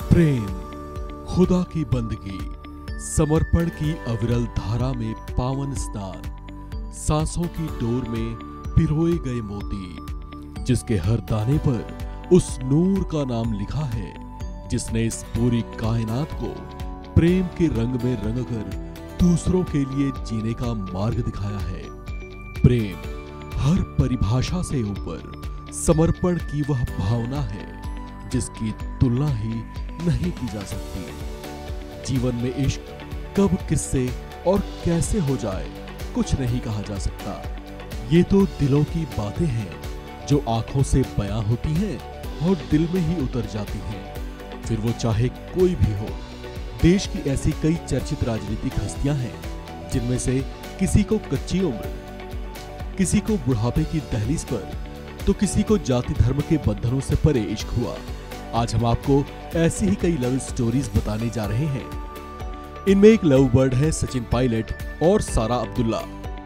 प्रेम, खुदा की बंदगी, समर्पण की अविरल धारा में पावन स्नान, सांसों की डोर में पिरोए गए मोती, जिसके हर दाने पर उस नूर का नाम लिखा है जिसने इस पूरी कायनात को प्रेम के रंग में रंगकर दूसरों के लिए जीने का मार्ग दिखाया है। प्रेम हर परिभाषा से ऊपर समर्पण की वह भावना है जिसकी तुलना ही नहीं की जा सकती। जीवन में इश्क कब, किससे और कैसे हो जाए कुछ नहीं कहा जा सकता। ये तो दिलों की बातें हैं जो आंखों से बयां होती हैं और दिल में ही उतर जाती हैं, फिर वो चाहे कोई भी हो। देश की ऐसी कई चर्चित राजनीतिक हस्तियां हैं जिनमें से किसी को कच्ची उम्र, किसी को बुढ़ापे की दहलीज पर, तो किसी को जाति धर्म के बंधनों से परे इश्क हुआ। आज हम आपको ऐसी ही कई लव स्टोरीज बताने जा रहे हैं। इनमें एक लव बर्ड है सचिन पायलट और सारा अब्दुल्ला।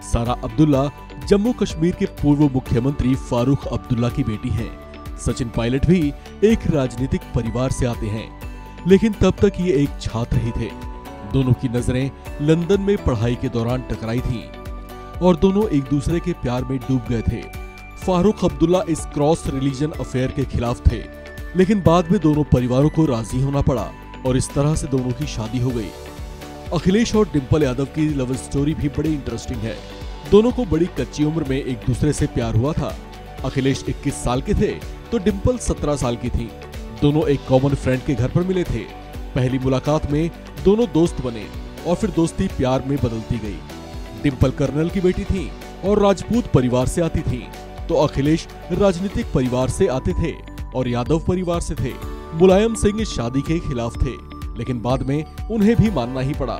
सारा अब्दुल्ला जम्मू कश्मीर के पूर्व मुख्यमंत्री फारूक अब्दुल्ला की बेटी हैं। सचिन पायलट भी एक राजनीतिक परिवार से आते हैं, लेकिन तब तक ये एक छात्र ही थे। दोनों की नजरें लंदन में पढ़ाई के दौरान टकराई थीं और दोनों एक दूसरे के प्यार में डूब गए थे। फारूक अब्दुल्ला इस क्रॉस रिलीजन अफेयर के खिलाफ थे, लेकिन बाद में दोनों परिवारों को राजी होना पड़ा और इस तरह से दोनों की शादी हो गई। अखिलेश और डिंपल यादव की लव स्टोरी भी बड़ी इंटरेस्टिंग है। दोनों को बड़ी कच्ची उम्र में एक दूसरे से प्यार हुआ था। अखिलेश 21 साल के थे तो डिंपल 17 साल की थी। दोनों एक कॉमन फ्रेंड के घर पर मिले थे। पहली मुलाकात में दोनों दोस्त बने और फिर दोस्ती प्यार में बदलती गई। डिंपल कर्नल की बेटी थी और राजपूत परिवार से आती थी, तो अखिलेश राजनीतिक परिवार से आते थे और यादव परिवार से थे। मुलायम सिंह इस शादी के खिलाफ थे, लेकिन बाद में उन्हें भी मानना ही पड़ा।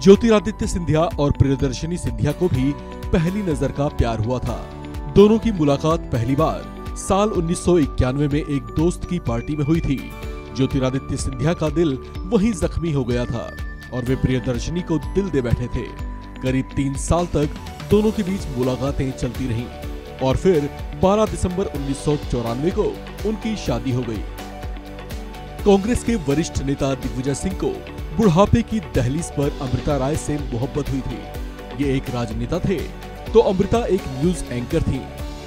ज्योतिरादित्य सिंधिया और प्रियदर्शनी सिंधिया को भी पहली नजर का प्यार हुआ था। दोनों की मुलाकात पहली बार साल 1991 में एक दोस्त की पार्टी में हुई थी। ज्योतिरादित्य सिंधिया का दिल वहीं जख्मी हो गया था और वे प्रियदर्शनी को दिल दे बैठे थे। करीब 3 साल तक दोनों के बीच मुलाकातें चलती रहीं और फिर 12 दिसंबर 1994 को उनकी शादी हो गई। कांग्रेस के वरिष्ठ नेता दिग्विजय सिंह को बुढ़ापे की दहलीज पर अमृता राय से मोहब्बत हुई थी। ये एक राजनेता थे तो अमृता एक न्यूज एंकर थी।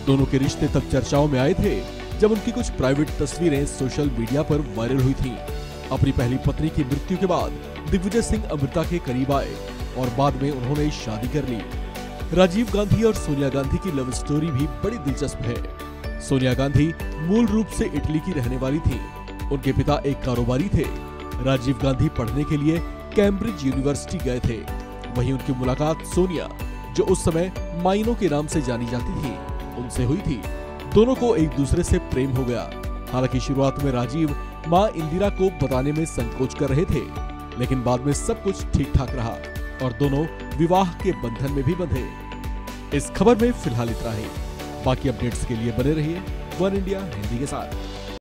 दोनों के रिश्ते तब चर्चाओं में आए थे जब उनकी कुछ प्राइवेट तस्वीरें सोशल मीडिया पर वायरल हुई थीं। अपनी पहली पत्नी की मृत्यु के बाद दिग्विजय सिंह अमृता के करीब आए और बाद में उन्होंने शादी कर ली। राजीव गांधी और सोनिया गांधी की लव स्टोरी भी बड़ी दिलचस्प है। सोनिया गांधी मूल रूप से इटली की रहने वाली थी। उनके पिता एक कारोबारी थे। राजीव गांधी पढ़ने के लिए कैम्ब्रिज यूनिवर्सिटी गए थे। वहीं उनकी मुलाकात सोनिया, जो उस समय माइनो के नाम से जानी जाती थी, उनसे हुई थी। दोनों को एक दूसरे से प्रेम हो गया। हालांकि शुरुआत में राजीव मां इंदिरा को बताने में संकोच कर रहे थे, लेकिन बाद में सब कुछ ठीक ठाक रहा और दोनों विवाह के बंधन में भी बंधे। इस खबर में फिलहाल इतना ही। बाकी अपडेट्स के लिए बने रहिए वन इंडिया हिंदी के साथ।